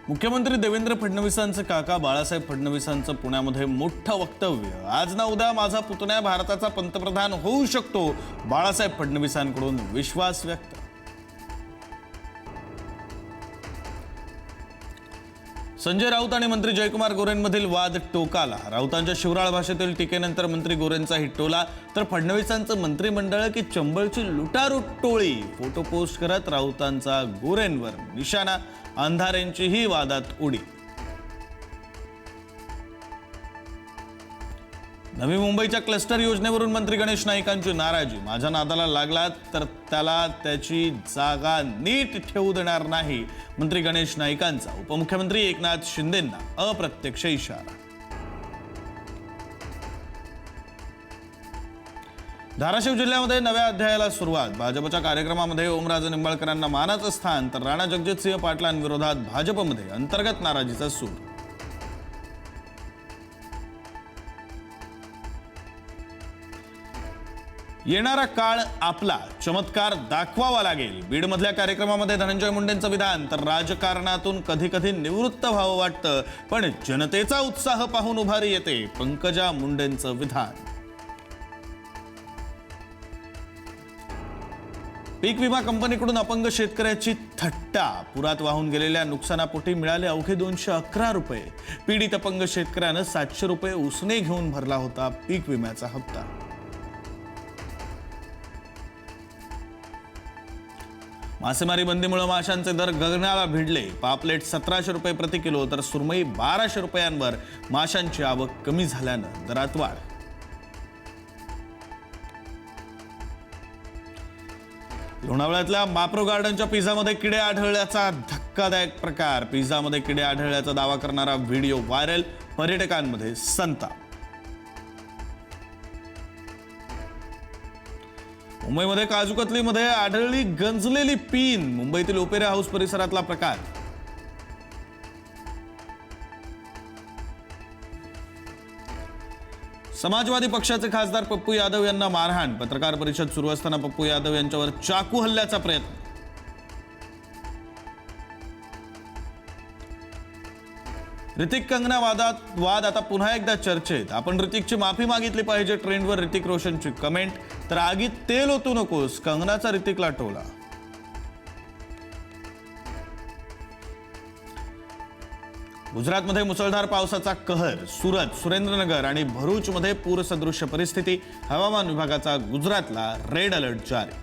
मुख्यमंत्री देवेंद्र फडणवीसांचे काका बाळासाहेब फडणवीसांचं पुण्यामध्ये मोठं वक्तव्य। आज ना उद्या माझा पुतण्या भारताचा पंतप्रधान होऊ शकतो, बाळासाहेब फडणवीसांकडून विश्वास व्यक्त। संजय राऊत आणि मंत्री जयकुमार गोरेंमधील वाद टोकाला। राऊतांच्या शिवराळ भाषेतील टीकेनंतर मंत्री गोरेंचा हिट्टोला, तर फडणवीसांचं मंत्रिमंडळ की चंबळची लुटारू टोळी। फोटो पोस्ट करत राऊतांचा गोरेंवर निशाणा, अंधारेंचीही वादात उडी। नवी मुंबईच्या क्लस्टर योजनेवरून मंत्री गणेश नाईकांची नाराजी। माझ्या नादाला लागला तर त्याला त्याची जागा नीट ठेवू देणार नाही, मंत्री गणेश नाईकांचा उपमुख्यमंत्री एकनाथ शिंदेंना अप्रत्यक्ष इशारा। धाराशिव जिल्ह्यामध्ये नव्या अध्यायाला सुरुवात। भाजपच्या कार्यक्रमामध्ये ओमराजे निंबाळकरांना मानाचं स्थान, तर राणा जगजितसिंह पाटलांविरोधात भाजपमध्ये अंतर्गत नाराजीचा सूर। येणारा काळ आपला, चमत्कार दाखवावा लागेल। बीडमधल्या कार्यक्रमामध्ये धनंजय मुंडेंचं विधान, तर राजकारणातून कधी कधी निवृत्त व्हावं वाटतं, पण जनतेचा उत्साह पाहून उभारी येते, पंकजा मुंडेंचं विधान। पीक विमा कंपनीकडून अपंग शेतकऱ्याची थट्टा। पुरात वाहून गेलेल्या नुकसानापोटी मिळाले अवघे 211 रुपये। पीडित अपंग शेतकऱ्यानं 700 रुपये उसने घेऊन भरला होता पीक विम्याचा हप्ता। मासेमारी बंदीमुळे माशांचे दर गगनाला भिडले। पापलेट 1700 रुपये प्रति किलो, तर सुरमई 1200 रुपयांवर। माशांची आवक कमी झाल्यानं दरात वाढ। लोणावळ्यातल्या माप्रो गार्डनच्या पिझ्झामध्ये किडे आढळल्याचा धक्कादायक प्रकार। पिझ्झामध्ये किडे आढळल्याचा दावा करणारा व्हिडिओ व्हायरल, पर्यटकांमध्ये संताप। मुंबईमध्ये काजूकतलीमध्ये आढळली गंजलेली पीन। मुंबईतील ओपेरा हाऊस परिसरातला प्रकार। समाजवादी पक्षाचे खासदार पप्पू यादव यांना मारहाण। पत्रकार परिषद सुरू असताना पप्पू यादव यांच्यावर चाकू हल्ल्याचा प्रयत्न। ऋतिक कंगना वाद आता पुन्हा एकदा चर्चेत। आपण ऋतिकची माफी मागितली पाहिजे, ट्रेंडवर ऋतिक रोशनची कमेंट। तर आगीत तेल ओतू नकोस, कंगनाचा ऋतिकला टोला। गुजरातमध्ये मुसळधार पावसाचा कहर। सुरत, सुरेंद्रनगर आणि भरूचमध्ये पूरसदृश्य परिस्थिती। हवामान विभागाचा गुजरातला रेड अलर्ट जारी।